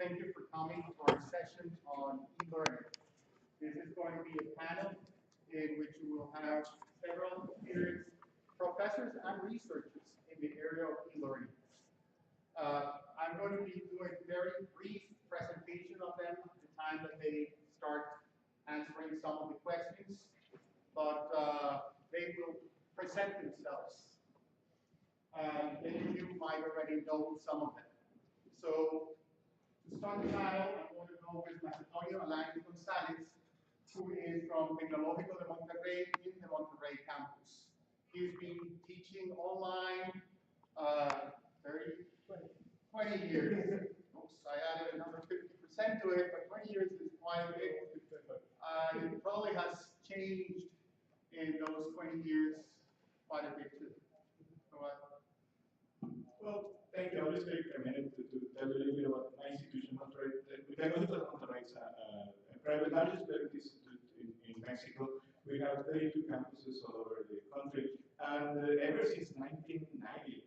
Thank you for coming to our session on e-learning. This is going to be a panel in which we will have several experienced professors and researchers in the area of e-learning. I'm going to be doing a very brief presentation of them at the time that they start answering some of the questions, but they will present themselves. Many of you might already know some of them. So, to start the panel, I'm going to go with Macedonio Alanís González, who is from Tecnológico de Monterrey in the Monterrey campus. He's been teaching online 20 years. Oops, I added another 50% to it, but 20 years is quite a bit. It probably has changed in those 20 years quite a bit too. Well, thank you. I'll just take a minute to tell you a little bit about my institution, Monterrey. The Tecnológico de Monterrey is a private largest private institute in Mexico. We have 32 campuses all over the country, and ever since 1990,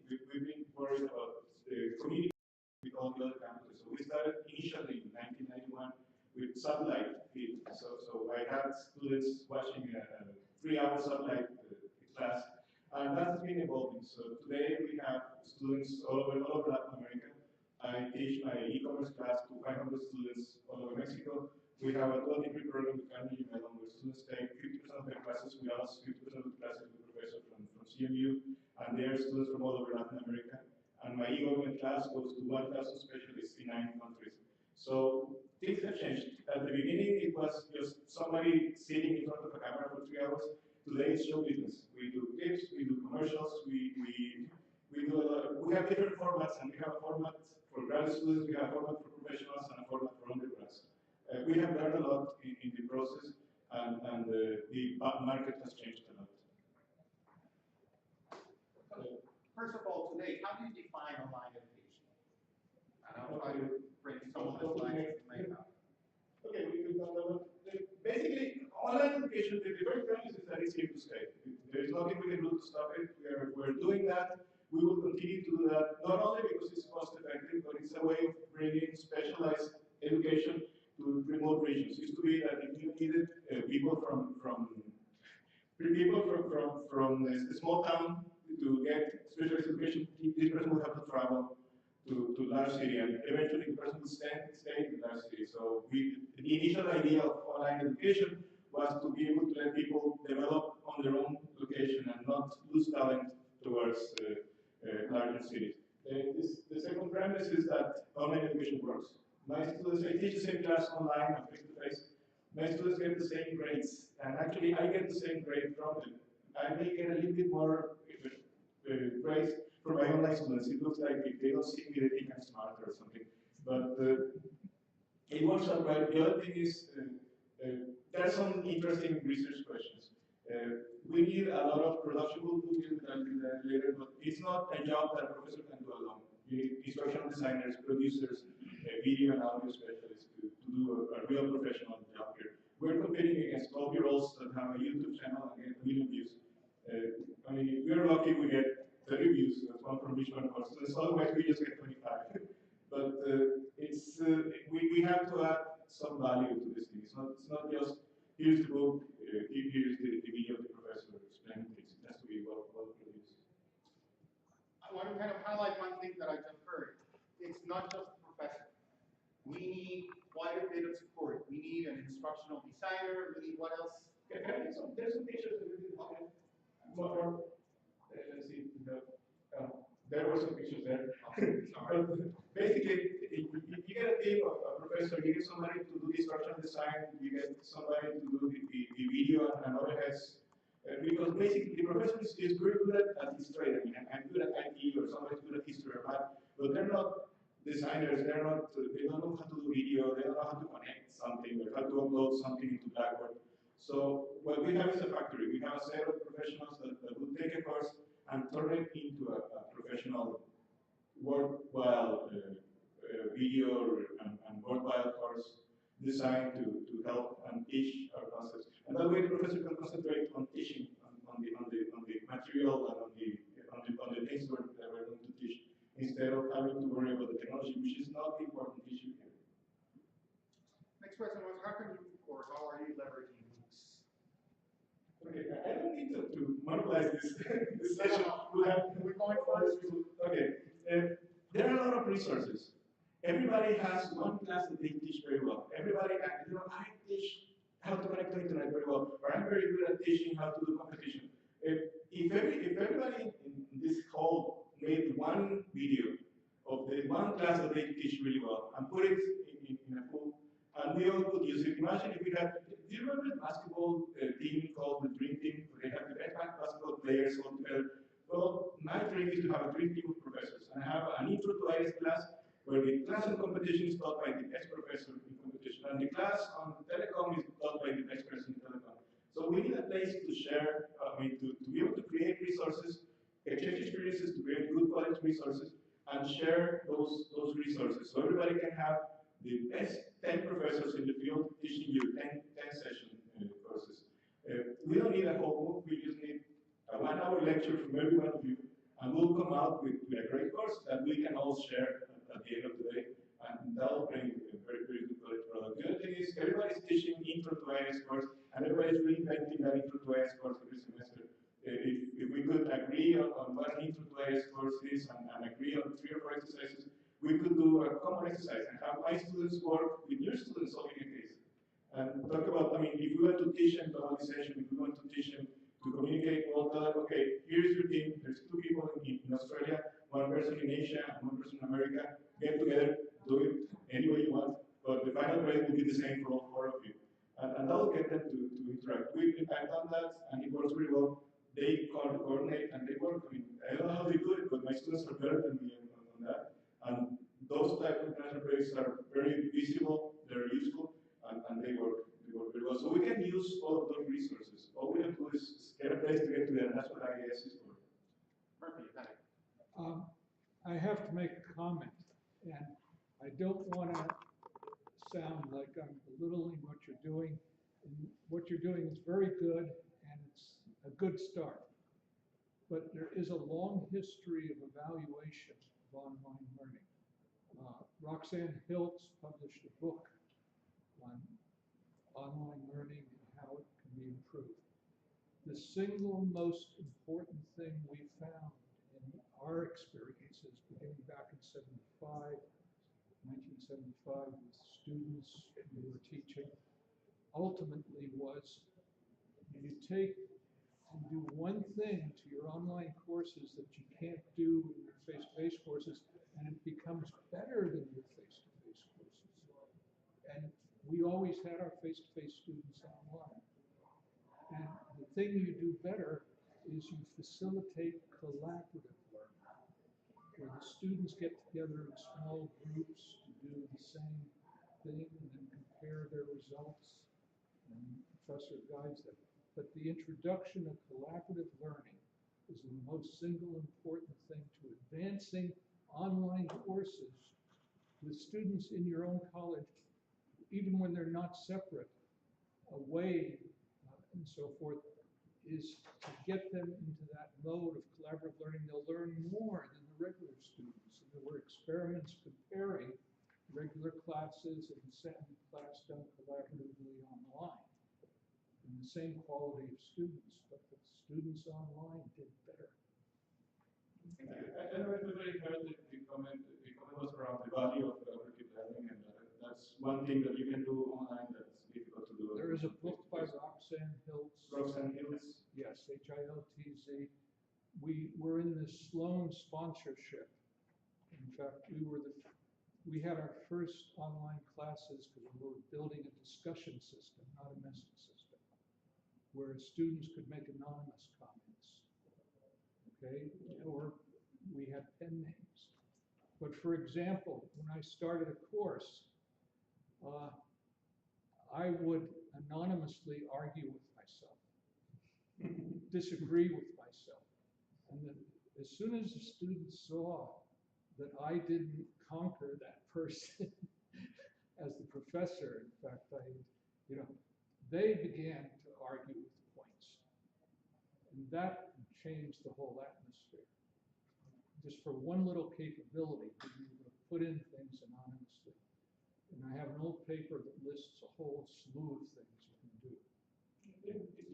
we've been worried about the community with all the other campuses. So we started initially in 1991 with satellite feed. So I had students watching a 3-hour satellite class. And that's been evolving. So today we have students all over Latin America. I teach my e-commerce class to 500 students all over Mexico. We have a dual degree program with Carnegie Mellon where students take 50% of their classes with us, 50% of the classes with professors from CMU, and they are students from all over Latin America. And my e-government class goes to 1,000 specialists in 9 countries. So things have changed. At the beginning, it was just somebody sitting in front of a camera for 3 hours. Today it's show business. We do clips, we do commercials, we do a lot. We have different formats, and we have a format for graduate students, we have a format for professionals, and a format for undergrads. We have learned a lot in the process, and the market has changed a lot. First of all, today, how do you define online education? And I'll try to bring some of the slides to make up. Okay, we've done a lot. Basically, online education, the very premise is that it's here to stay. There's nothing we can do to stop it. We're doing that. We will continue to do that, not only because it's cost effective, but it's a way of bringing specialized education to remote regions. It used to be that if you needed people from a small town to get specialized education, this person would have to travel to large city, and eventually the person would stay in the large city. So the initial idea of online education was to be able to let people develop on their own location and not lose talent towards larger cities. The second premise is that online education works. My students, I teach the same class online and face-to-face. My students get the same grades, and actually I get the same grade from them. I may get a little bit more grades for my online students. It looks like if they don't see me, they think I'm smarter or something. But it works out right. The other thing is, there are some interesting research questions. We need a lot of production. We'll do that later, but it's not a job that a professor can do alone. You need instructional designers, producers, video and audio specialists to do a real professional job here. We're competing against 12-year-olds that have a YouTube channel and get 1 million views. I mean, if we're lucky, we get 30 views. That's one from each one of our students. Otherwise, we just get 25. But we have to add some value to this thing. It's not just here's the book, here's the video of the professor explaining things. It has to be well produced. I want to kind of highlight one thing that I just heard. It's not just the professor. We need quite a bit of support. We need an instructional designer. We need what else? Okay, there's some pictures that we did. Okay. Let's see. There were some pictures there. But basically, you get a team of a professor, you get somebody to do the instructional design, you get somebody to do the video and other heads. Because basically, the professor is very good at his trade. I mean, I'm good at IT, or somebody's good at history or math, but they're not designers. They don't know how to do video. They don't know how to connect something or how to upload something into Blackboard. So what we have is a factory. We have a set of professionals that will take a course and turn it into a professional, worthwhile video and worthwhile course designed to help and teach our concepts. And that way, the professor can concentrate on teaching, on the material and on the things that we're going to teach, instead of having to worry about the technology, which is not the important issue here. next question was, how can you, or how are you leveraging MOOCs? Okay, I don't need to monopolize this, this session. We're going first. Okay, there are a lot of resources. Everybody has one class that they teach very well. Everybody, I teach how to connect to internet very well, or I'm very good at teaching how to do competition. If everybody in this call made one video of the one class that they teach really well and put it in a pool, and we all could use it. Imagine if we had, do you remember the basketball team called the Dream Team, where they have the best basketball players all together? Well, my dream is to have a dream team of professors, and I have an intro to IS class, where the class on competition is taught by the best professor in competition, and the class on telecom is taught by the best person in telecom. So we need a place to share, to be able to create resources, exchange experiences, to create good quality resources, and share those resources. So everybody can have the best 10 professors in the field teaching you 10 session courses. We don't need a whole MOOC, we just need a 1 hour lecture from every one of you, and we'll come out with a great course that we can all share at the end of the day, and that'll bring a very, very good quality product. The other thing is, everybody's teaching intro to IS course, and everybody's reinventing that intro to IS course every semester. If we could agree on what an intro to IS course is and agree on 3 or 4 exercises, we could do a common exercise and have my students work with your students solving a case. And talk about, if we want to teach them globalization, if we want to teach them to communicate, well, tell them, okay, here's your team, there's 2 people in Australia, 1 person in Asia, and 1 person in America, get together, do it any way you want, but the final grade will be the same for all 4 of you. And that will get them to interact. I've done that, and it works very well. They coordinate and they work. I don't know how they do it, but my students are better than me on that. And those type of international projects are very visible, they're useful, and they work very well. So we can use all of those resources. All we have to do is get a place to get together, and that's what IES is for. Murphy, got it. I have to make a comment, and I don't want to sound like I'm belittling what you're doing. And what you're doing is very good, and it's a good start. But there is a long history of evaluation of online learning. Roxanne Hiltz published a book on online learning and how it can be improved. The single most important thing we found in our experiences, beginning back in 1975, with students we were teaching, ultimately was you take and do one thing to your online courses that you can't do in your face-to-face courses, and it becomes better than your face-to-face courses. And we always had our face-to-face students online. And the thing you do better is you facilitate collaborative learning, where the students get together in small groups to do the same thing and then compare their results, and the professor guides them. But the introduction of collaborative learning is the most single important thing to advancing online courses with students in your own college, even when they're not separate, away and so forth, is to get them into that mode of collaborative learning. They'll learn more than the regular students. And there were experiments comparing regular classes and class done collaboratively online. And the same quality of students, but the students online did better. I know everybody heard the comment was around the value of collaborative learning, and that's one thing that you can do online that's difficult to do. There is a book by Roxanne Hiltz. Roxanne Hiltz? Yes, Hiltz. We were in the Sloan sponsorship. In fact, we had our first online classes because we were building a discussion system, not a message system, where students could make anonymous comments, okay? Or we had pen names. But for example, when I started a course, I would anonymously argue with myself, disagree with myself. And then as soon as the students saw that I didn't conquer that person as the professor, in fact, they began to argue with points. And that changed the whole atmosphere. Just for one little capability, being able to put in things anonymously. And And I have an old paper that lists a whole slew of things you can do.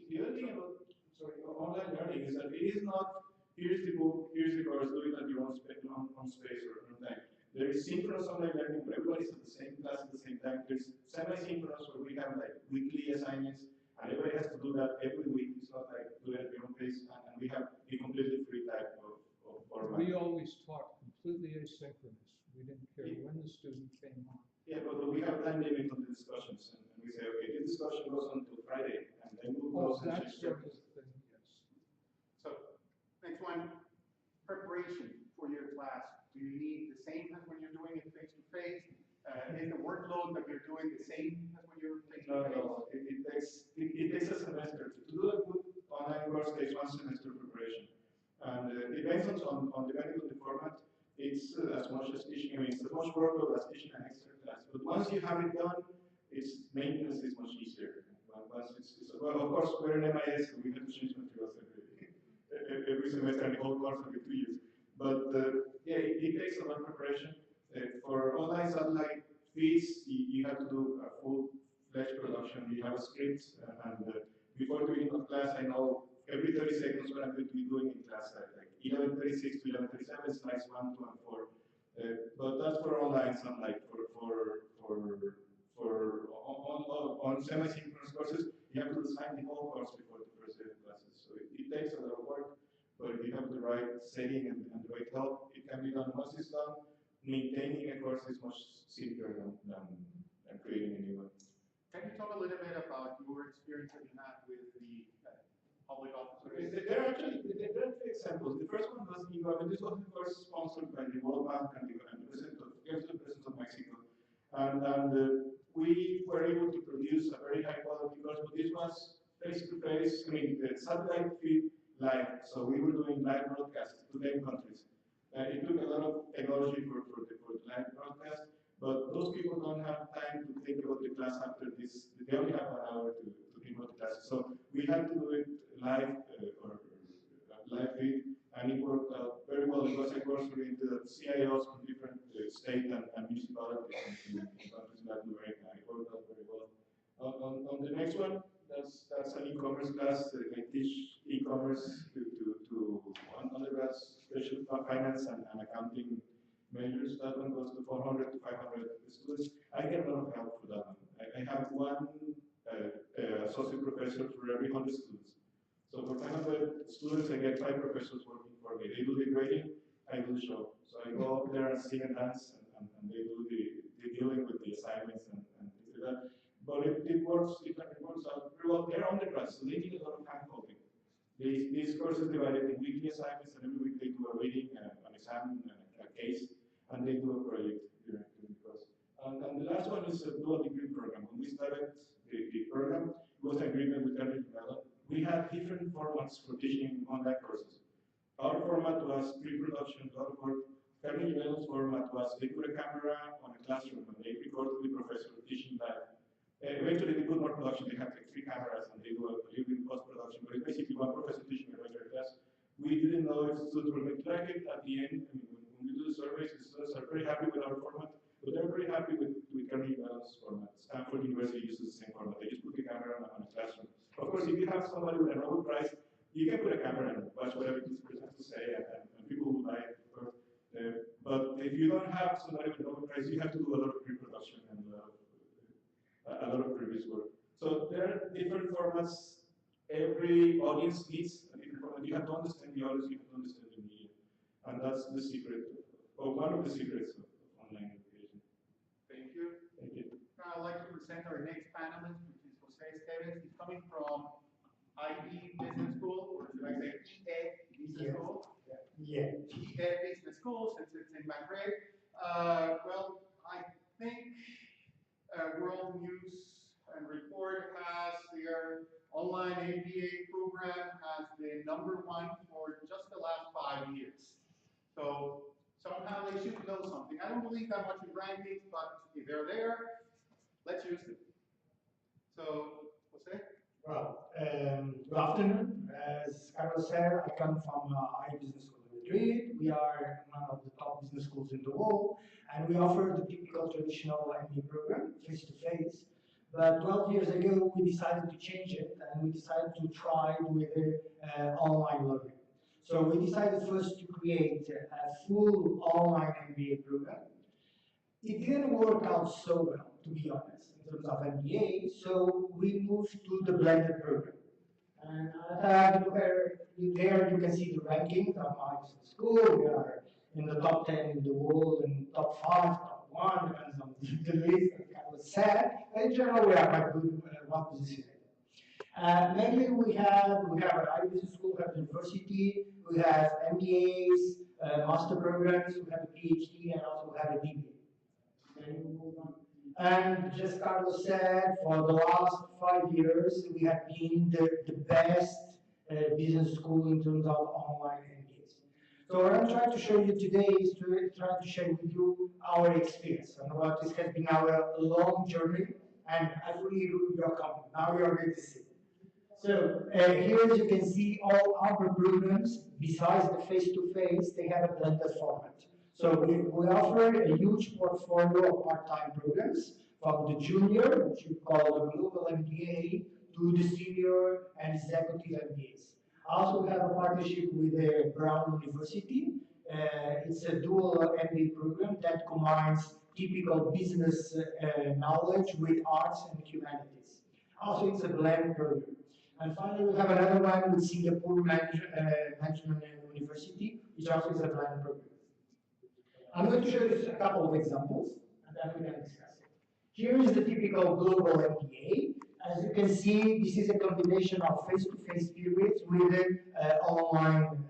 The other thing about online learning is that it is not, here's the book, here's the course, do it at your own space or on time. There is synchronous online learning where everybody's at the same class at the same time. There's semi-synchronous where we have like weekly assignments and everybody has to do that every week. It's not like do it at your own pace and we have the completely free type of format. We always taught completely asynchronous. We didn't care when the student came on. Yeah, but we have time limit on the discussions and we say, okay, this discussion goes on until Friday and then we'll Oh, close and that change sort of chapters. thing, yes. So, next one, preparation for your class. Do you need the same as when you're doing it face-to-face? Is the workload that you're doing the same as when you're face-to-face? No. It takes a semester. To do a good online course takes 1 semester preparation. And depends on depending on the format, it's as much as teaching, I mean, it's as much workload as teaching an extra class. But once you have it done, its maintenance is much easier. Once well, of course, we're in MIS, so we have to change materials every semester and the whole course every 2 years. But yeah, it takes a lot of preparation. For online satellite feeds, you have to do a full-fledged production. You have a script, and before doing a class, I know every 30 seconds what I'm going to be doing in class, like 11:36 to 11:37, slides 1, 2, and 4. But that's for online satellite. On semi-synchronous courses, you have to design the whole course before the first day of classes. So it takes a lot of work. But if you have the right setting and the right help, it can be done. Once it's done, maintaining a course is much simpler than creating a new one. Can you talk a little bit about your experience that you had with the public officers? There are two examples. The first one was this was of course sponsored by the World Bank and the President of Mexico. And we were able to produce a very high quality course, but this was face-to-face, I mean, the satellite feed live. So we were doing live broadcasts to 10 countries. It took a lot of technology for the live broadcast, but those people don't have time to think about the class after this. They only have 1 hour to think about the class. So we had to do it live or live feed, and it worked out very well. It was a course oriented at CIOs from different state and municipalities in countries in Latin America. It worked out very well. On the next one, that's an e-commerce class. I teach e-commerce to undergrads, especially finance and accounting majors. That one goes to 400 to 500 students. I get a lot of help for that one. I have one associate professor for every 100 students. So for 500 students, I get 5 professors working for me. They do the grading, I do the show. So I go up there and sing and dance, and they do the dealing with the assignments and things like that. But it works out very well. They're undergrads, so they need a lot of hand-holding. This course is divided in weekly assignments, and every week they do a reading, an exam, a case, and they do a project during the course. And the last one is a dual degree program. When we started the program, it was an agreement with Carnegie Mellon. We had different formats for teaching online courses. Our format was pre-production, a lot of work. Carnegie Mellon's format was they put a camera on a classroom and they record the professor teaching live. Eventually they put more production, they have like 3 cameras and they do a little bit of post-production, but it's basically one professor teaching a regular class. We didn't know if students were going to like it. At the end, I mean, when we do the surveys, the students are very happy with our format, but they're very happy with Carnegie Mellon's format. Stanford University uses the same format. They just put the camera on a classroom. Of course, if you have somebody with a Nobel Prize, you can put a camera and watch whatever this person has to say, and people will buy it, of course. But if you don't have somebody with a Nobel Prize, you have to do a lot of pre-production and a lot of previous work. So there are different formats. Every audience needs a different format. You have to understand the audience, you have to understand the media. And that's the secret, or one of the secrets of online education. Thank you. Thank you. Now I'd like to present our next panelist, which is Jose Esteves. He's coming from IB Business School, or should I say ED Business School? Yeah. ED Business School, since it's in Madrid. Well, I think World News and Report has their online MBA program as the #1 for just the last 5 years. So somehow they should know something. I don't believe that much in rankings, but if they're there, let's use them. So, Jose? Well, good afternoon. As Carlos said, I come from IB Business School in Madrid. We are one of the top business schools in the world, and we offer the typical traditional MBA program, face-to-face. But 12 years ago, we decided to change it, and we decided to try with online learning. So we decided first to create a full online MBA program. It didn't work out so well, to be honest, in terms of MBA, so we moved to the blended program. And there you can see the rankings of my school. We are in the top 10 in the world, and top 5, top 1, depends on the list. That kind of sad. But in general, we are quite good, well positioned. Mainly we have a business school, we have university, we have MBAs, master programs, we have a PhD, and also we have a DBA. And just Carlos said, for the last 5 years, we have been the best business school in terms of online MBAs. So what I'm trying to show you today is to try to share with you our experience and what this has been our long journey, and I really welcome. Now we are going to see. So here, as you can see, all our programs, besides the face-to-face, they have a blended format. So we offer a huge portfolio of part-time programs, from the junior, which we call the global MBA, to the senior and executive MBAs. Also, we have a partnership with Brown University. It's a dual MBA program that combines typical business knowledge with arts and humanities. Also, it's a blend program. And finally, we have another one with Singapore Management University, which also is a blend program. I'm going to show you a couple of examples, and then we can discuss it. Here is the typical global MBA. As you can see, this is a combination of face-to-face periods with online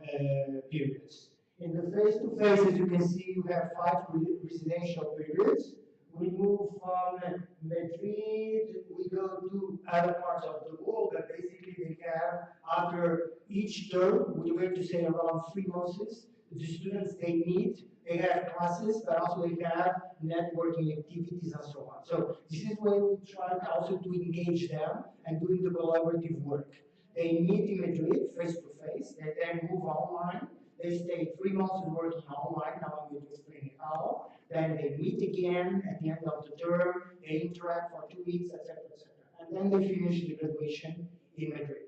periods. In the face-to-face, as you can see, you have 5 residential periods. We move from Madrid, we go to other parts of the world, but basically they have, after each term, we're going to say around 3 months, the students they meet, they have classes, but also they have networking activities and so on. So this is where we try also to engage them and doing the collaborative work. They meet in Madrid face-to-face, they then move online, they stay 3 months working online, now I'm going to explain how. Then they meet again at the end of the term, they interact for 2 weeks, etc., etc. And then they finish the graduation in Madrid.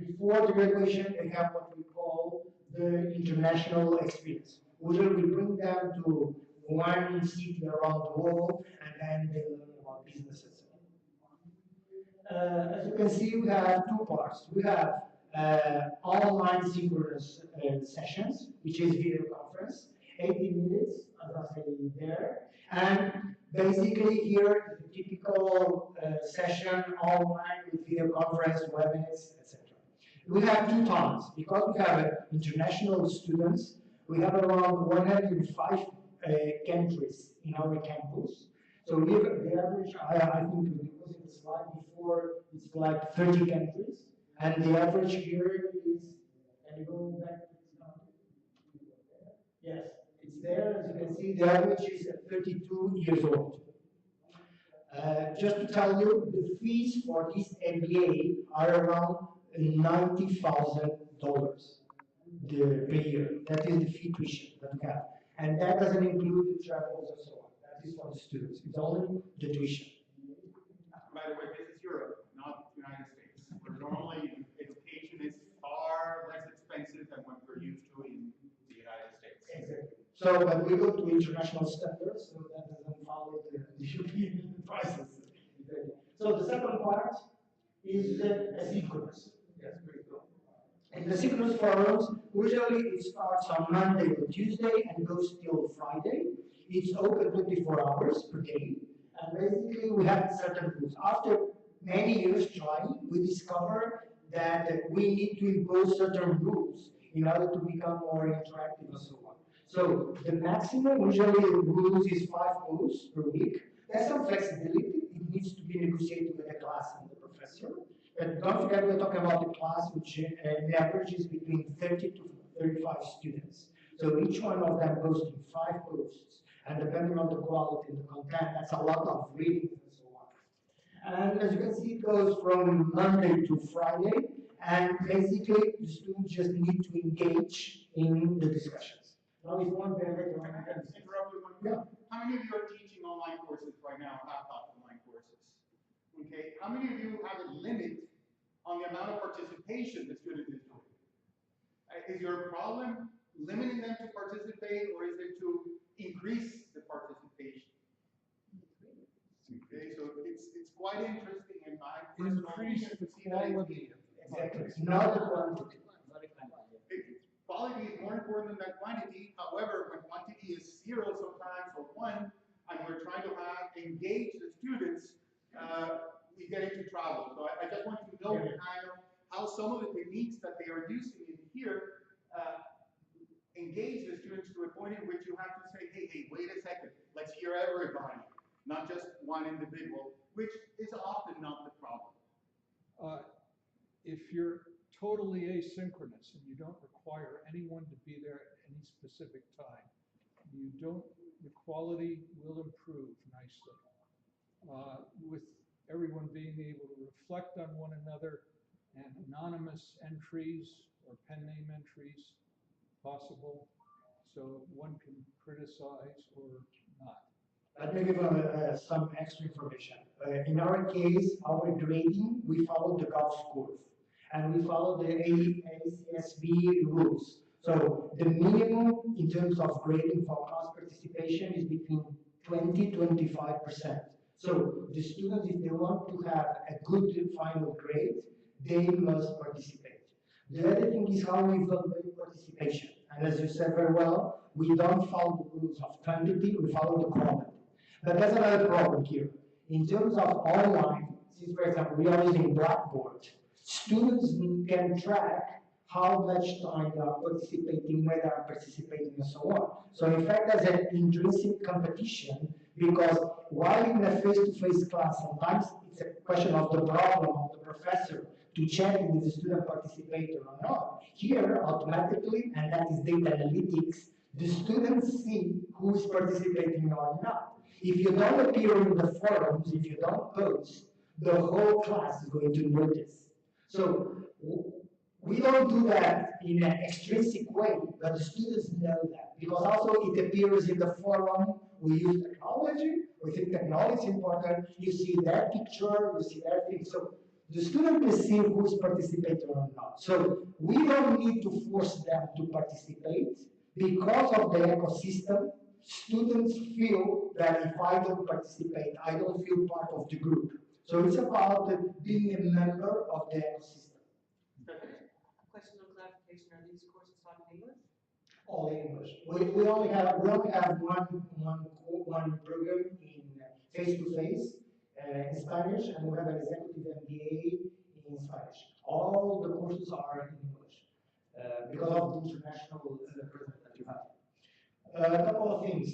Before the graduation, they have what we call the international experience. Usually we bring them to one city around the world, and then they learn about businesses. As you can see, we have 2 parts. We have online synchronous sessions, which is video conference, 80 minutes, as I say there. And basically here, the typical session online with video conference, WebEx, etc. We have 2 times, because we have international students. We have around 105 countries in our campus. So we have the average, I think it was in the slide before, it's like 30 countries. And the average here is, can you go back? Yes, it's there. As you can see, the average is 32 years old. Just to tell you, the fees for this MBA are around $90,000 per year. That is the fee tuition that we have. And that doesn't include the travels and so on. That is for the students. It's only the tuition. By the way, this is Europe, not the United States, where normally education is far less expensive than what we're used to in the United States. Exactly. So, but we go to international standards, so that doesn't follow the European prices. So the second part is asynchronous. Yes, very good. And the synchronous forums, usually it starts on Monday or Tuesday and goes till Friday. It's open 24 hours per day. And basically we have certain rules. After many years trying, we discover that we need to impose certain rules in order to become more interactive and so on. So the maximum usually rules is 5 posts per week. There's some flexibility. It needs to be negotiated with the class and the professor. But don't forget, we're talking about the class which averages between 30 to 35 students. So each one of them posting 5 posts. And depending on the quality and the content, that's a lot of reading and so on. And as you can see, it goes from Monday to Friday. and basically the students just need to engage in the discussions. Now, if one very Can I just interrupt you one Yeah. How many of you are teaching online courses right now, have taught online courses? Okay, how many of you have a limit on the amount of participation the student is doing? Is your problem limiting them to participate, or is it to increase the participation? Okay, so it's quite interesting in my personal Increase opinion the to see that quality of Exactly, not the quantity. quality is more important than quantity. However, when quantity is 0 sometimes or 1, and we're trying to engage the students, we get into trouble. So I just want to know kind of how some of the techniques that they are using in here engage the students to a point in which you have to say, hey, wait a second, let's hear everybody, not just one individual, which is often not the problem. If you're totally asynchronous and you don't require anyone to be there at any specific time, the quality will improve nicely. With everyone being able to reflect on one another and anonymous entries or pen name entries possible, so one can criticize or not. Let me give some extra information. In our case, our grading, we follow the Gauss curve, and we follow the ACSB rules. So the minimum in terms of grading for class participation is between 20-25%. So the students, if they want to have a good final grade, they must participate. The other thing is how we evaluate participation. And as you said very well, we don't follow the rules of quantity, we follow the quality. But there's another problem here. In terms of online, since for example, we are using Blackboard, students can track how much time they are participating, where they are participating, and so on. So in fact, there's an intrinsic competition, because while in a face-to-face class, sometimes it's a question of the problem of the professor to check if the student participated or not. Here, automatically, and that is data analytics, the students see who is participating or not. If you don't appear in the forums, if you don't post, the whole class is going to notice. So we don't do that in an extrinsic way, but the students know that, because also it appears in the forum. We use technology. We think technology is important. You see their picture, you see their thing. So the student perceives who is participating or not. So we don't need to force them to participate. Because of the ecosystem, students feel that if I don't participate, I don't feel part of the group. So it's about being a member of the ecosystem. Question of clarification, are these courses taught in English? All English. We only have one program in face-to-face in Spanish, and we have an executive MBA in Spanish. All the courses are in English because of the international presence that you have. A couple of things.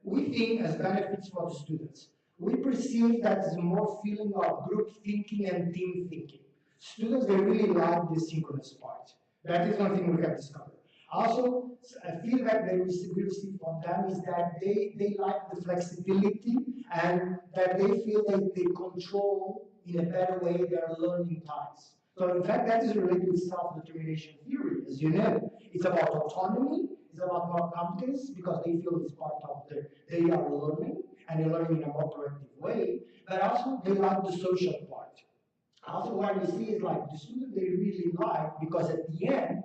We think as benefits for the students. We perceive that there's more feeling of group thinking and team thinking. Students, they really like the synchronous part. That is one thing we have discovered. Also, a feedback that we receive from them is that they like the flexibility and that they feel that they control in a better way their learning times. So in fact, that is related with self-determination theory, as you know. It's about autonomy, it's about more competence, because they feel it's part of they are learning, and they're learning in a more proactive way, but also they like the social part. Also what we see is like the students they really like, because at the end,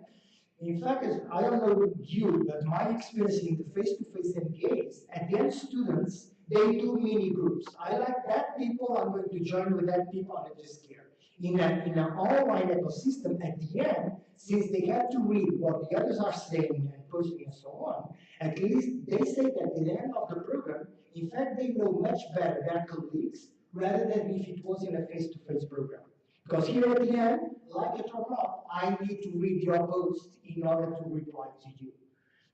in fact, I don't know you, but my experience in the face-to-face MBAs, at the end students, they do mini groups. I like that people, I'm going to join with that people, and I just care. In an online ecosystem, at the end, since they have to read what the others are saying and posting and so on, at least they say that at the end of the program, in fact, they know much better their colleagues rather than if it was in a face-to-face program. Because here at the end, like it or not, I need to read your post in order to reply to you.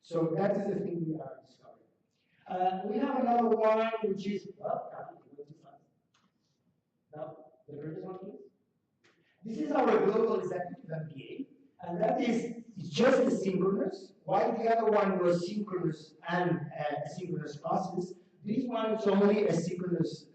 So that is the thing we are discovering. We have another one, which is, well, now, the previous one, please. This is our global executive MBA, and that is just asynchronous, while the other one was synchronous and asynchronous classes. This one is only asynchronous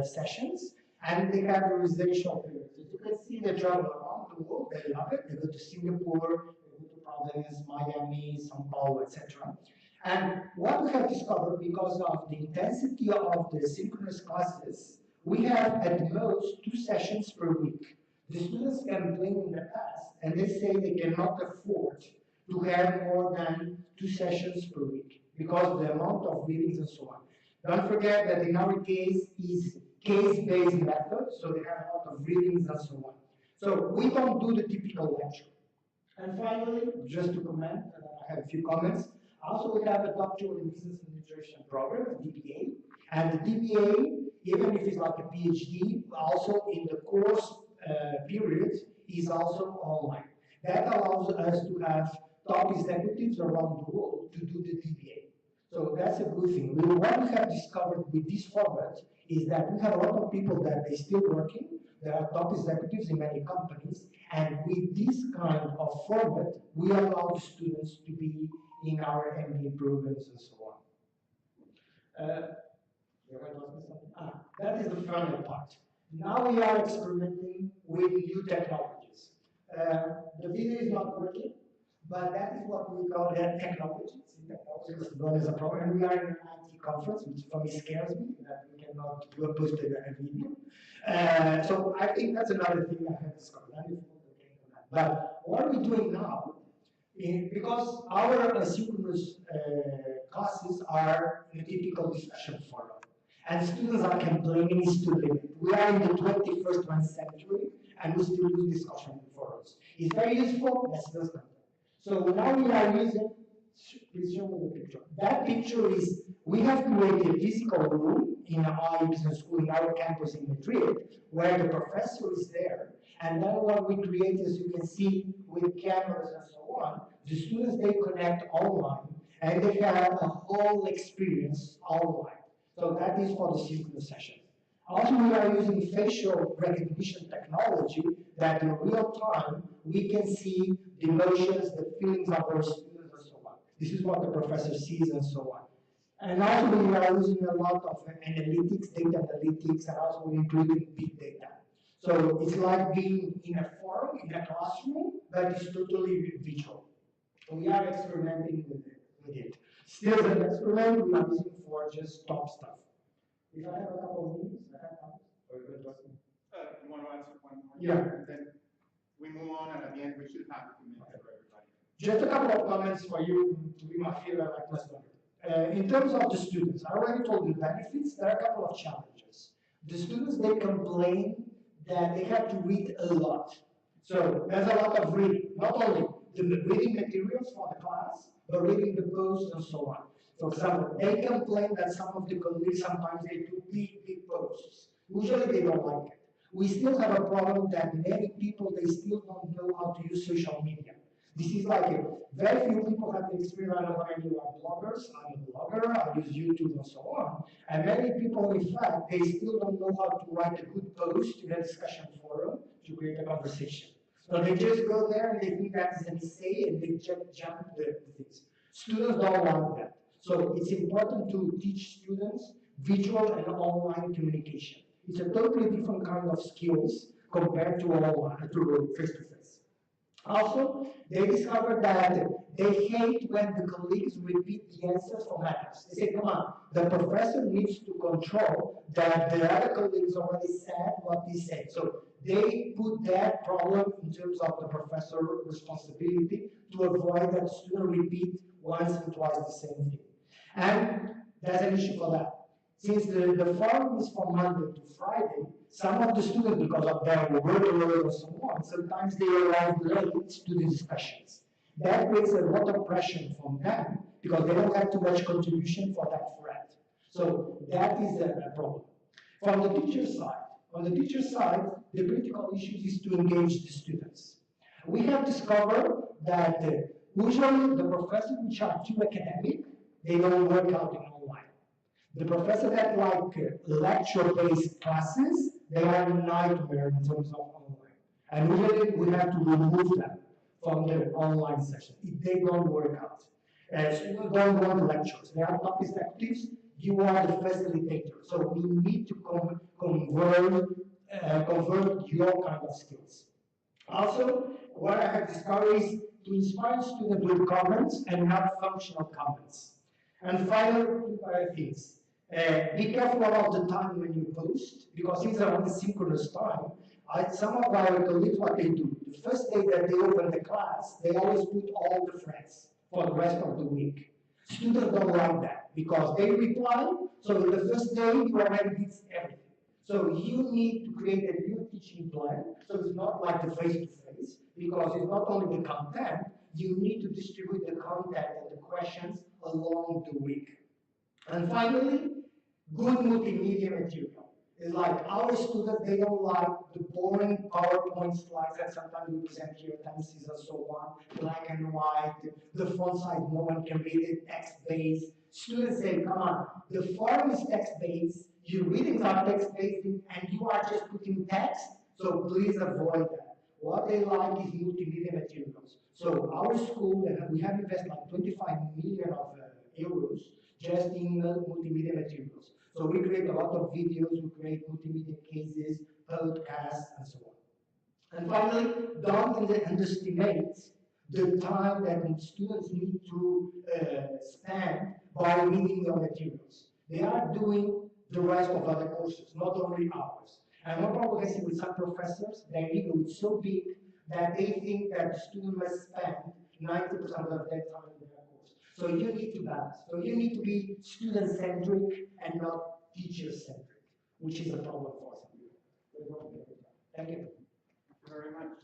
sessions, and they have a residential periods. As you can see, they travel around the the world, they love it. They go to Singapore, they go to Providence, Miami, São Paulo, etc. And what we have discovered, because of the intensity of the synchronous classes, we have at most 2 sessions per week. The students complain in the past, and they say they cannot afford to have more than 2 sessions per week because of the amount of readings and so on. Don't forget that in our case is case-based method, so they have a lot of readings and so on. So we don't do the typical lecture. And finally, just to comment, I have a few comments. Also, we have a doctoral in business administration program, a DBA, and the DBA, even if it's like a PhD, also in the course period is also online. That allows us to have top executives around the world to do the DBA. So that's a good thing. What we have discovered with this format is that we have a lot of people that they're still working. There are top executives in many companies, and with this kind of format, we allow the students to be in our MBA programs and so on. That is the final part. Now we are experimenting with new technologies. The video is not working, but that is what we call technologies. Technology is known as a program. And we are in an IT conference, which for me scares me, that we cannot post a video. So I think that's another thing I have discovered. But what are we doing now? Because our asynchronous classes are in a typical discussion forum, and students are complaining it's too late. We are in the 21st century, and we still use discussion forums. It's very useful, let's just come. So now we are using, please show me the picture. That picture is, we have created a physical room in our business school, in our campus in Madrid, where the professor is there. And then what we create, as you can see, with cameras and so on, the students, they connect online, and they have a whole experience online. So that is for the synchronous session. Also, we are using facial recognition technology that in real time, we can see the emotions, the feelings of our students and so on. This is what the professor sees and so on. And also, we are using a lot of analytics, data analytics, and also we're including big data. So it's like being in a forum, in a classroom, but it's totally visual. We are experimenting with it. Still an experiment, we are using for just top stuff. If I have a couple of minutes, I have time. You want to answer one more? Yeah. And then we move on, and at the end, we should have 2 minutes for everybody. Just a couple of comments for you to be my feel like Macedonio. In terms of the students, I already told you the benefits. There are a couple of challenges. The students, they complain that they have to read a lot. So there's a lot of reading, not only the reading materials for the class, but reading the posts and so on. For example, they complain that some of the colleagues sometimes they do big posts. Usually they don't like it. We still have a problem that many people, they still don't know how to use social media. This is like very few people have the experience. I don't know how many are bloggers. I'm a blogger, I use YouTube and so on. And many people, in fact, they still don't know how to write a good post in a discussion forum to create a conversation. So they just go there and they think that is an essay and they jump the things. Students don't want that. So it's important to teach students visual and online communication. It's a totally different kind of skills compared to online, to face-to-face. Also, they discovered that they hate when the colleagues repeat the answers for matters. They say, come on, the professor needs to control that the other colleagues already said what they said. So they put that problem in terms of the professor responsibility to avoid that student repeat once and twice the same thing. And there's an issue for that. Since the forum is from Monday to Friday, some of the students, because of their workload and so on, sometimes they arrive late to the discussions. That creates a lot of pressure from them because they don't have too much contribution for that thread. So that is a problem. From the teacher's side, on the teacher's side, the critical issue is to engage the students. We have discovered that usually the professors which are too academic, they don't work out in online. The professors that like lecture-based classes, they are a nightmare in terms of online. And usually we have to remove them from the online session if they don't work out. Students don't want lectures. They are top executives. You are the facilitator. So we need to convert your kind of skills. Also, what I have discovered is to inspire students with comments and not functional comments. And finally, two other things. Be careful about the time when you post, because these are only synchronous time. Some of our colleagues, what they do, the first day that they open the class, they always put all the friends for the rest of the week. Students don't like that, because they reply, so the first day you already did everything. So you need to create a new teaching plan, so it's not like the face-to-face, because it's not only the content, you need to distribute the content and the questions along the week. And finally, good multimedia material. It's like our students, they don't like the boring PowerPoint slides that sometimes we present here at AMCIS and so on, black and white, the font size, no one can read it, text-based. Students say, come on, the forum is text-based, your readings are text-based, and you are just putting text, so please avoid that. What they like is multimedia materials. So our school, we have invested like 25 million of euros just in multimedia materials. So we create a lot of videos, we create multimedia cases, podcasts, and so on. And finally, don't underestimate the time that students need to spend by reading your materials. They are doing the rest of other courses, not only ours. And one problem I see with some professors, their ego is so big that they think that the student must spend 90% of their time in their course. So you need to balance. So you need to be student-centric and not teacher-centric, which is a problem for some people. Thank you. Thank you very much.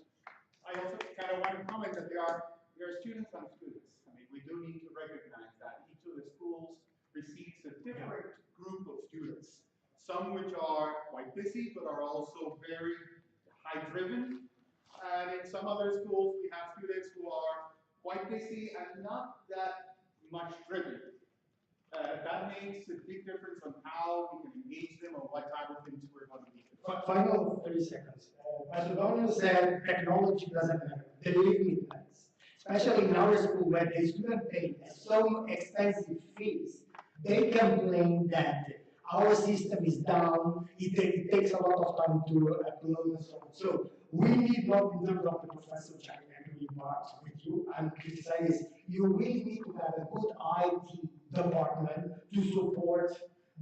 I also kind of want to comment that there are students on students. I mean, we do need to recognize that each of the schools receives a different group of students. Some which are quite busy, but are also very high-driven. And in some other schools, we have students who are quite busy and not that much driven. That makes a big difference on how we can engage them or what type of things we're going to be doing. Final 30 seconds. Macedonio said technology doesn't matter. Believe me, it does. Especially in our school where the student pay so expensive fees, they complain that our system is down, it takes a lot of time to upload and so on. So we need not in terms of the professor checking every part with you and criticize, you really need to have a good IT department to support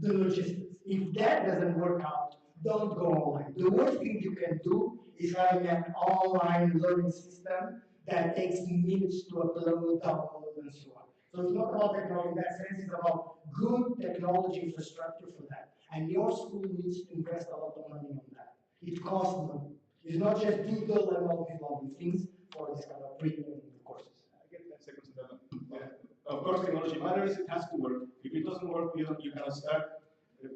the logistics. If that doesn't work out, don't go online. The worst thing you can do is having an online learning system that takes minutes to upload, download, and so on. So it's not about technology in that sense, it's about good technology infrastructure for that. And your school needs to invest a lot of money on that. It costs money. It's not just Google and all these lovely things for this kind of premium courses. I get 10 seconds on that one. Yeah. Of course, technology matters, it has to work. If it doesn't work, you cannot start.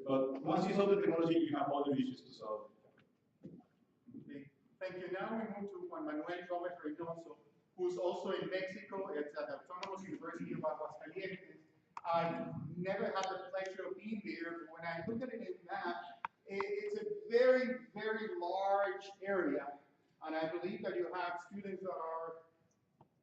But once you solve the technology, you have other issues to solve. Okay. Thank you. Now we move to Juan Gómez Reynoso, who's also in Mexico. It's at the Autonomous University of Aguascalientes. I've never had the pleasure of being there, but when I look at it in map, it's a very, very large area. And I believe that you have students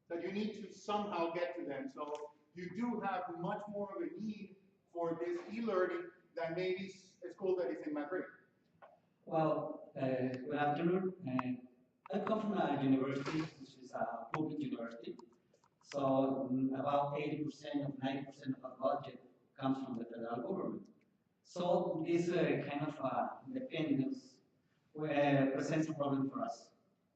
that you need to somehow get to them. So you do have much more of a need for this e-learning than maybe a school that is in Madrid. Well, good afternoon. I come from a university, which is a public university. So about 80% of 90% of our budget comes from the federal government. So this kind of dependence presents a problem for us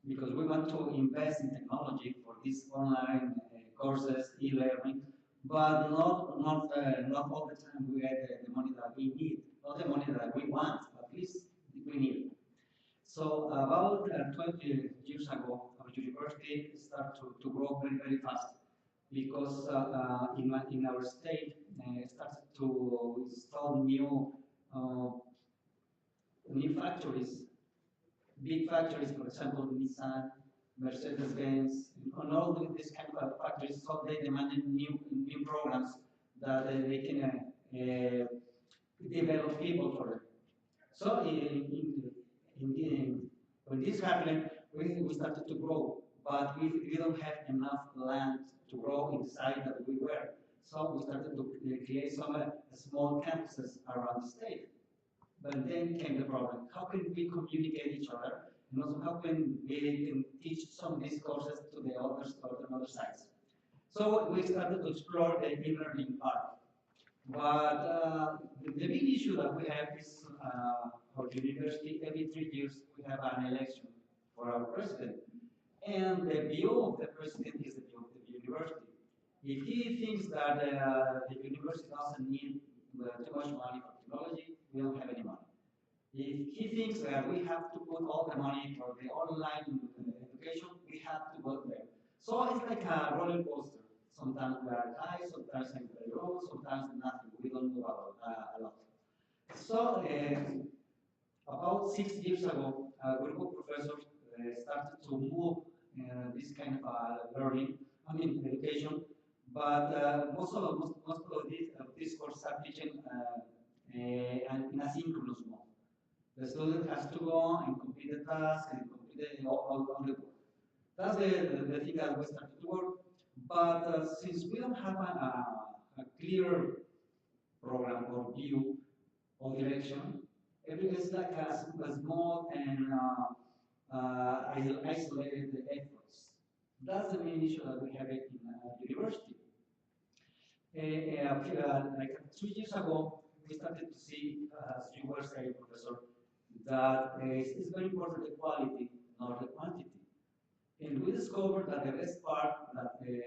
because we want to invest in technology for these online courses, e-learning, but not all the time we get the money that we need, not the money that we want, at least we need. So about 20 years ago, our university started to grow very, very fast because in our state started to install new factories, big factories, for example, Nissan, Mercedes-Benz, and all these kind of factories, so they demanded new programs that they can develop people for them. So when this happened, we started to grow, but we don't have enough land to grow in the site that we were. So we started to create some small campuses around the state. But then came the problem. How can we communicate each other and also how can we can teach some of these courses to the others or the other sites. So we started to explore the e-learning part. But the big issue that we have is our university, every 3 years we have an election for our president. And the view of the president is the view of the university. If he thinks that the university doesn't need too much money for technology, we don't have any money. If he thinks that we have to put all the money for the online education, we have to go there. So it's like a roller coaster. Sometimes we are high, sometimes very low, sometimes nothing. We don't move a lot. So about 6 years ago, a group of professors started to move this kind of learning, education. But most of these courses are teaching in asynchronous mode. The student has to go and complete the task and complete all the work. That's the thing that we started to work. But since we don't have a clear program or view or direction, it's like a small and isolated efforts. That's the main issue that we have in university. Like 2 years ago, we started to see, as you were saying, Professor, that it's very important the quality, not the quantity. And we discovered that the best part, that the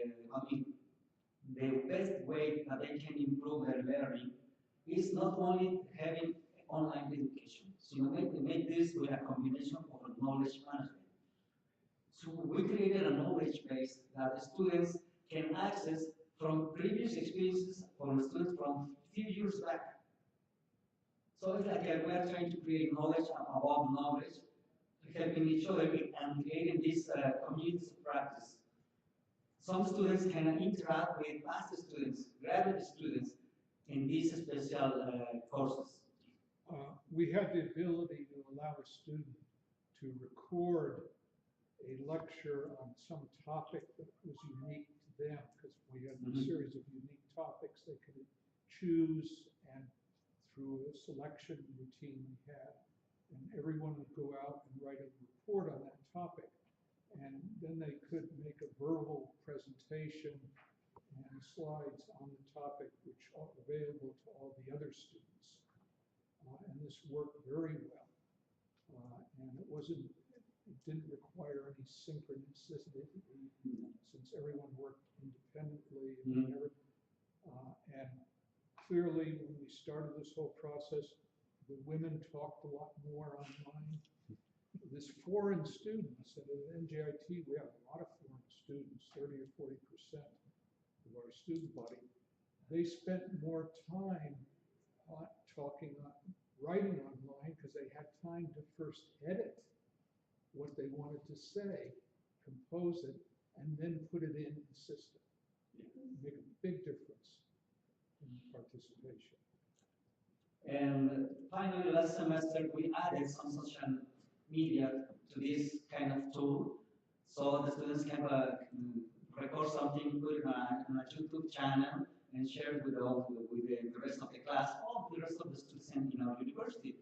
best way that they can improve their learning is not only having online education, so make this with a combination of knowledge management. So we created a knowledge base that the students can access from previous experiences from students from few years back. So it's like we are trying to create knowledge above knowledge, helping each other and creating these communities of practice. Some students can interact with master students, graduate students in these special courses. We had the ability to allow a student to record a lecture on some topic that was unique to them, because we had a series of unique topics they could choose, and through a selection routine we had, and everyone would go out and write a report on that topic. And then they could make a verbal presentation and slides on the topic, which are available to all the other students. And this worked very well. And it didn't require any synchronicity, since everyone worked independently. And clearly, when we started this whole process, the women talked a lot more online. This foreign students, and at NJIT we have a lot of foreign students, 30 or 40% of our student body. They spent more time writing online, because they had time to first edit what they wanted to say, compose it, and then put it in the system. Make a big difference in participation. And finally, last semester, we added some social media to this kind of tool. So the students can record something, put it on a YouTube channel, and share it with the rest of the class or the rest of the students in our university.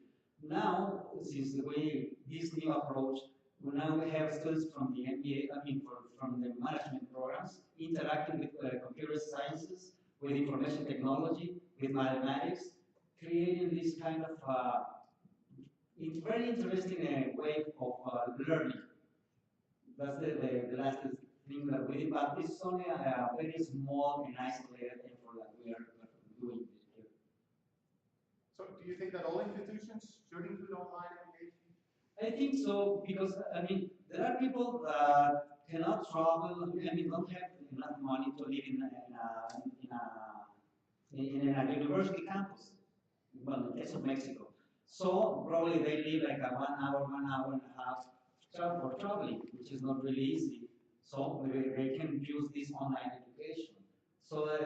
Now, since this new approach, now we have students from the MBA, from the management programs, interacting with computer sciences, with information technology, with mathematics, creating this kind of very interesting way of learning. That's the last thing that we did, but it's only a very small and isolated effort that we are doing here. So do you think that all institutions should include online education? I think so, because there are people that cannot travel, don't have enough money to live in a university campus. Well, in the case of Mexico. So probably they live like a 1 hour and a half for traveling, which is not really easy. So they can use this online education. So that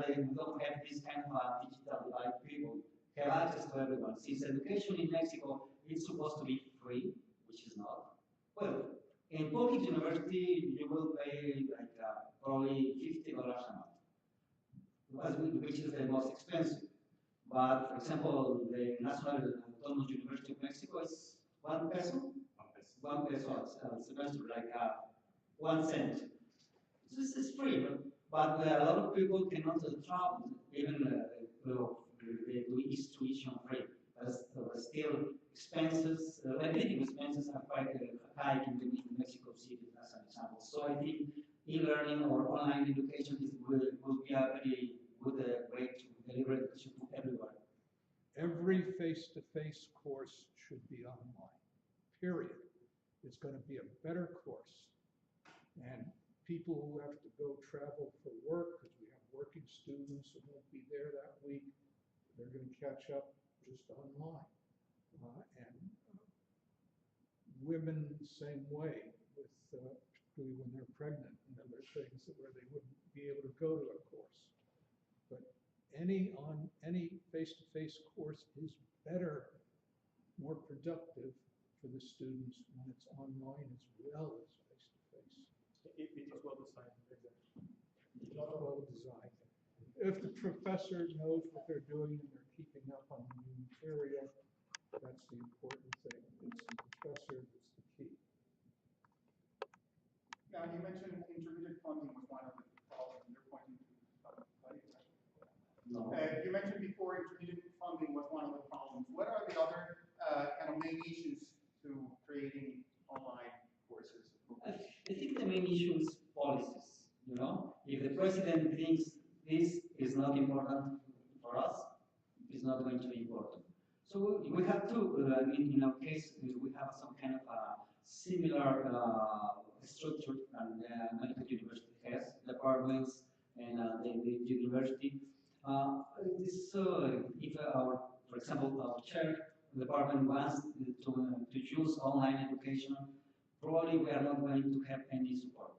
they don't have this kind of digital divide. People have access to everyone. Since education in Mexico is supposed to be free, which is not. Well, in public university, you will pay like probably $50 a month, which is the most expensive. But for example, the National Autonomous University of Mexico is 1 peso. one peso a semester, like 1 cent. This is free, but a lot of people cannot travel, even they do is tuition free. But still, expenses, living expenses are quite high in Mexico City, as an example. So I think e-learning or online education will be a very good way to deliver education to everyone. Every face-to-face course should be online, period. It's going to be a better course. And people who have to go travel for work, because we have working students who won't be there that week, they're going to catch up just online. Women, same way, with particularly when they're pregnant and other things where they wouldn't be able to go to a course. But any face-to-face course is better, more productive for the students when it's online as well as face-to-face. It is well designed, exactly. Well designed. If the professor knows what they're doing and they're keeping up on the new material, that's the important thing. It's the professor that's the key. Now, you mentioned intermediate funding was one of the problems, and you're pointing to, No. you mentioned before intermediate funding was one of the problems. What are the other kind of main issues to creating online courses? I think the main issue is policies. If the president thinks this is not important for us, it's not going to be important. So we have to, in our case, we have some kind of a similar structure, and medical university has departments and the university. If for example, our chair department wants to use online education, probably we are not going to have any support.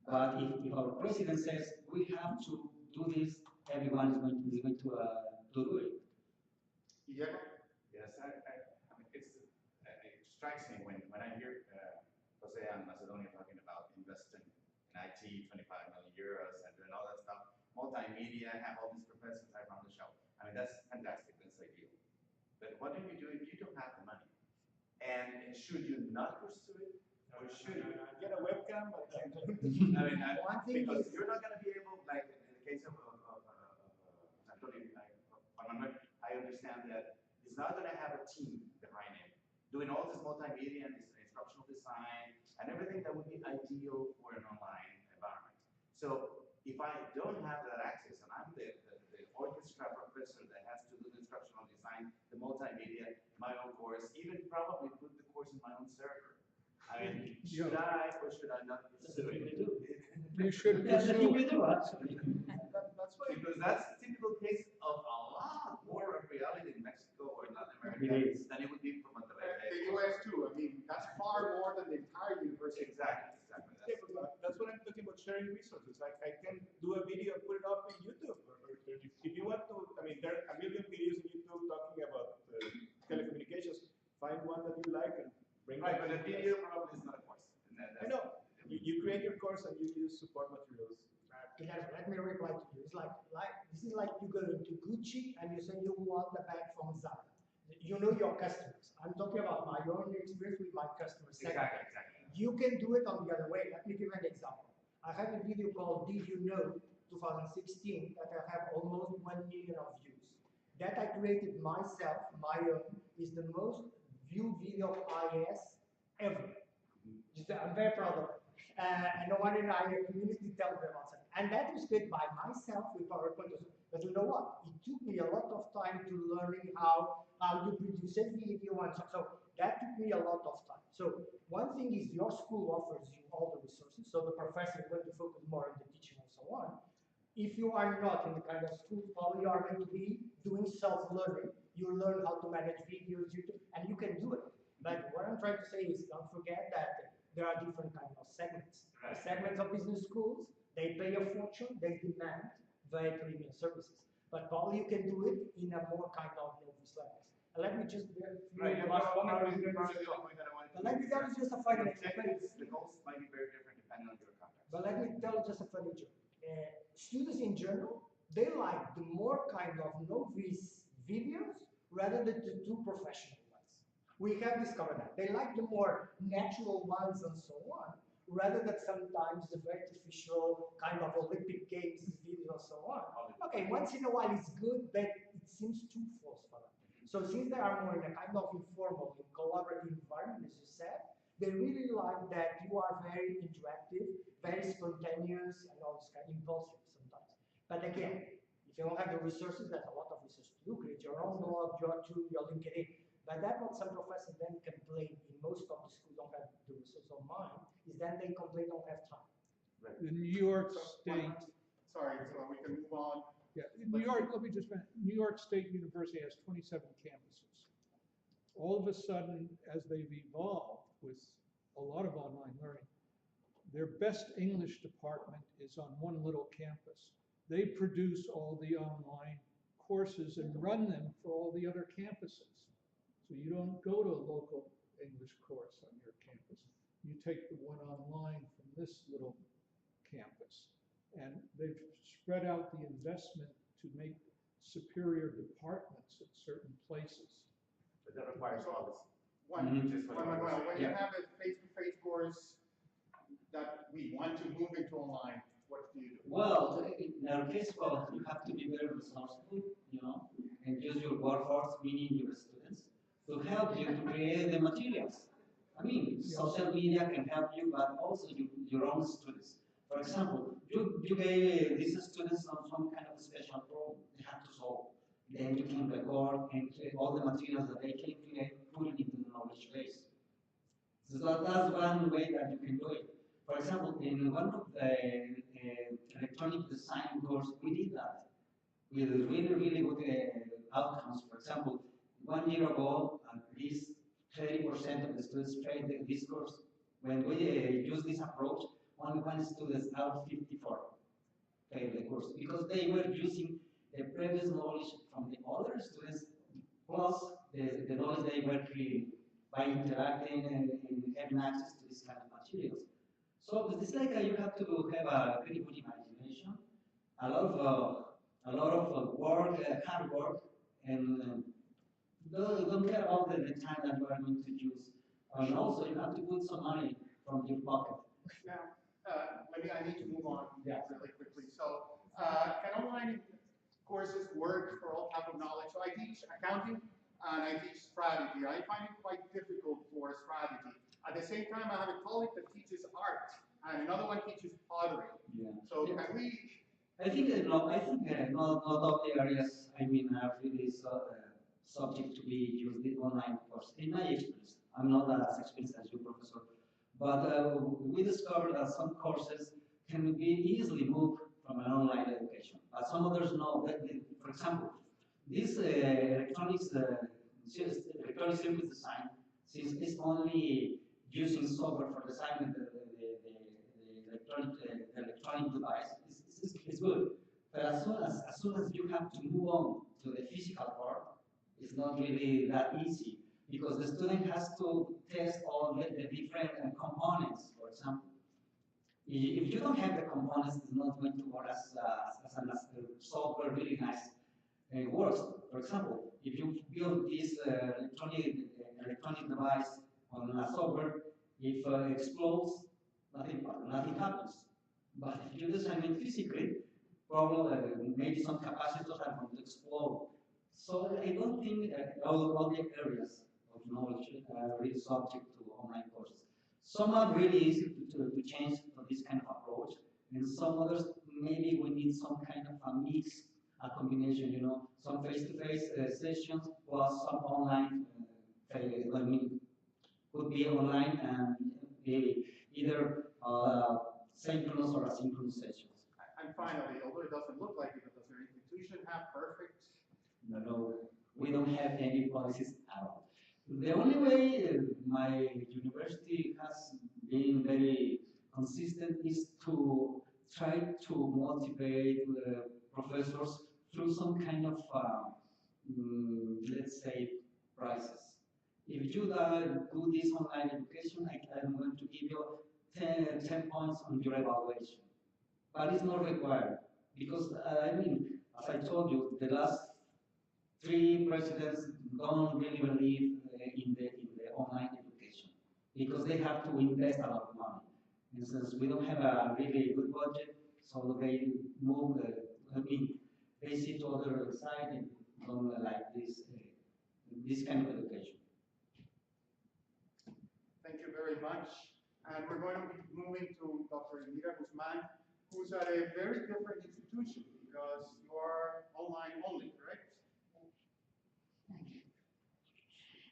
But if our president says we have to do this, everyone is going to do it. Yeah. Yes, I mean, it strikes me when I hear Jose and Macedonio talking about investing in IT, 25 million euros and doing all that stuff, multimedia, have all these professors I run the show. I mean, that's fantastic, that's ideal. But what do you do if you don't have the money? And should you not pursue it? Or should you? Get a webcam, but I mean, One thing because is- you're not going to be able, like in the case of Antonio, I understand that he's not going to have a team behind him doing all this multimedia and this instructional design and everything that would be ideal for an online environment. So if I don't have that access and I'm the orchestra professor that has to do the instructional design, the multimedia, my own course, even probably put the course in my own server. I mean, should I or should I not pursue it? You should That's the thing we pursue do, actually. That's why, because that's a typical case of a lot more of reality in Mexico or Latin America It is. than it would be from Monterrey. The US too, I mean, that's far more than the entire university. Exactly. that's what I'm talking about, sharing resources. Like I can do a video and put it up in YouTube. Or if you want to, I mean, there are a million videos in YouTube talking about telecommunications. Find one that you like and bring Right, it. but a video probably is not a course. I know. You create your course and you use support materials. Let me reply to you. It's like this is like you go into Gucci and you say you want the bag from Zara. You know your customers. I'm talking about my own experience with my customers. Exactly. You can do it on the other way. Let me give an example. I have a video called Did You Know 2016 that I have almost 1 million of views. That I created myself, my own, is the most viewed video of IS ever. I'm very proud of it. And no one in our community tells them about it. And that was created by myself with PowerPoint. But you know what? It took me a lot of time to learning how you produce a video and so that took me a lot of time. So one thing is your school offers you all the resources, so the professor is going to focus more on the teaching and so on. If you are not in the kind of school, probably you are going to be doing self-learning. You learn how to manage videos, YouTube, and you can do it. But what I'm trying to say is don't forget that there are different kinds of segments. Right. Segments of business schools, they pay a fortune, they demand very premium services. But probably you can do it in a more kind of novice level. Let me just Right. Let me tell you just a funny Objectives, the goals might be very different depending on your context. But let me tell you just a funny joke. Students in general, they like the more kind of novice videos rather than the too professional ones. We have discovered that. They like the more natural ones and so on, rather than sometimes the very artificial kind of Olympic Games videos and so on. Okay, once in a while it's good, but it seems too false for them. So since they are more in a kind of informal, collaborative environment, as you said, they really like that you are very interactive, very spontaneous, and all this kind of impulsive sometimes. But again, if you don't have the resources, there's a lot of resources to do. Create your own blog, your tool, your LinkedIn. But that's what some professors then complain in most of the schools don't have the resources of mine, is then they complain don't have time. The New York State, Sorry, so we can move on. yeah, New York, let me just mention, New York State University has 27 campuses. All of a sudden, as they've evolved with a lot of online learning, their best English department is on one little campus. They produce all the online courses and run them for all the other campuses. So you don't go to a local English course on your campus. You take the one online from this little campus. And they've spread out the investment to make superior departments at certain places. But that requires policy. When you Yeah. have a face-to-face course that we want to move into online, what do you do? Well, in our case, well, you have to be very resourceful, and use your workforce, meaning your students, to help you to create the materials. I mean, social media can help you, but also your own students. For example, you gave these students some kind of special problem they have to solve. Then you can record and create all the materials that they can create, put it into the knowledge base. So that's one way that you can do it. For example, in one of the electronic design course, we did that with really, really good outcomes. For example, 1 year ago, at least 30% of the students failed this course. When we used this approach, only one student out of 54 failed the course because they were using the previous knowledge from the other students plus the knowledge they were creating by interacting and having access to this kind of materials. So it's like you have to have a very good imagination, a lot of work, hard work, and don't care about the time that you are going to use. And also you have to put some money from your pocket. Now, I need to move on really quickly. So, can online courses work for all type of knowledge? So I teach accounting and I teach strategy. I find it quite difficult for strategy. At the same time, I have a colleague that teaches art and another one teaches pottery. Yeah. So can we? I think not all the areas are really subject to be used in online course. In my experience, I'm not as experienced as you, Professor, but we discovered that some courses can be easily moved from an online education, but some others no. For example, this electronic circuit design, since it's only using software for designing the electronic device, it's good. But as soon as you have to move on to the physical part, it's not really that easy because the student has to test all the different components, for example. If you don't have the components, it's not going to work as software really nice works. For example, if you build this electronic device on a software, if it explodes, nothing happens. But if you design it physically, probably maybe some capacitors are going to explode. So I don't think all the areas of knowledge are really subject to online courses. Some are really easy to change to this kind of approach, and some others maybe we need some kind of a mix, a combination, some face-to-face sessions plus some online could be online and be either synchronous or asynchronous sessions. And finally, although it doesn't look like it, but does your institution have perfect? No, we don't have any policies at all. The only way my university has been very consistent is to try to motivate professors through some kind of, let's say, prizes. If you do this online education, I'm going to give you 10 points on your evaluation. But it's not required because, as I told you, the last 3 presidents don't really believe in the they have to invest a lot of money. And since we don't have a really good budget, so they move, they see to other side and don't like this kind of education. Thank you very much. And we're going to be moving to Dr. Indira Guzman, who's at a very different institution because you are online only, correct?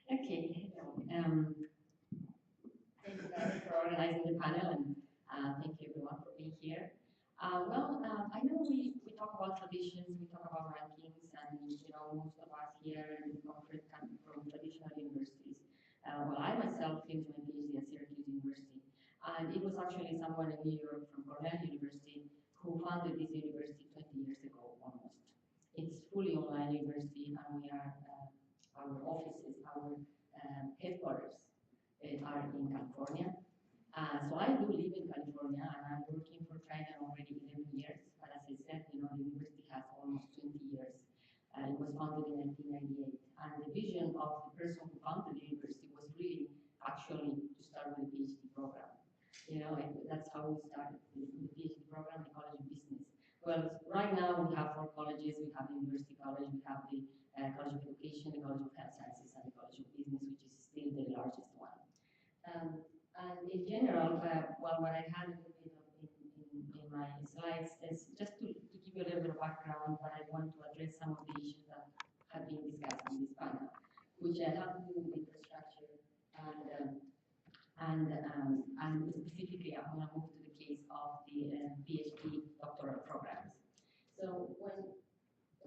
Okay, thank you guys for organizing the panel and thank you everyone for being here. I know we talk about traditions, we talk about rankings, and most of us here in the conference come from traditional universities. I myself finished my PhD at Syracuse University, and it was actually someone in New York from Cornell University who founded this university 20 years ago almost. It's fully online university, and we are our offices, our headquarters are in California. So I do live in California, and I'm working for Trident already 11 years. But as I said, the university has almost 20 years. It was founded in 1998, and the vision of the person who founded the university was really actually to start with a PhD program. That's how we started the PhD program, the College of Business. Well, right now we have 4 colleges. We have the University College, we have the College of Education, the College of Health Sciences, and the College of Business, which is still the largest one. And in general, what I had a little bit in my slides is just to give you a little bit of background, but I want to address some of the issues that have been discussed in this panel, which have to do with infrastructure and specifically I'm going to move to the case of the PhD doctoral programs. So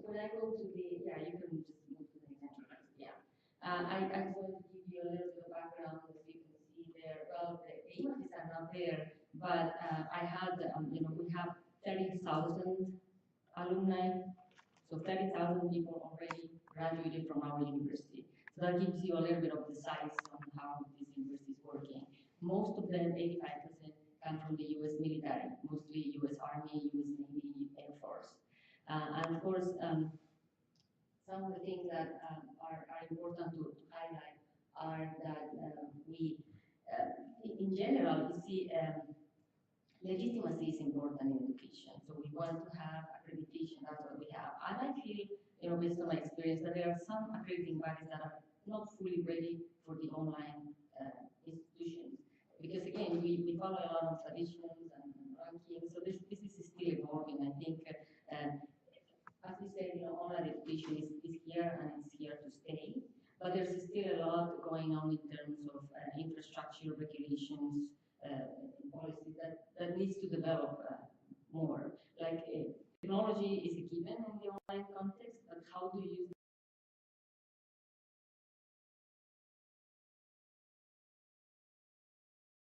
when I go to the, you can just move to the next one. I'm going to give you a little bit of background, as you can see there. Well, the AMCIS are not there, but I had, we have 30,000 alumni, so 30,000 people already graduated from our university. So that gives you a little bit of the size on how this university is working. Most of them, 85%, come from the U.S. military, mostly U.S. Army, U.S. Navy, Air Force. And of course, some of the things that are important to highlight are that we, in general, we see legitimacy is important in education. So we want to have accreditation, that's what we have. And I feel, based on my experience, that there are some accrediting bodies that are not fully ready for the online institutions. Because again, we follow a lot of traditions and rankings, so this is still evolving. I think, as we said, online education is here and it's here to stay. But there's still a lot going on in terms of infrastructure, regulations, policies that needs to develop more. Like technology is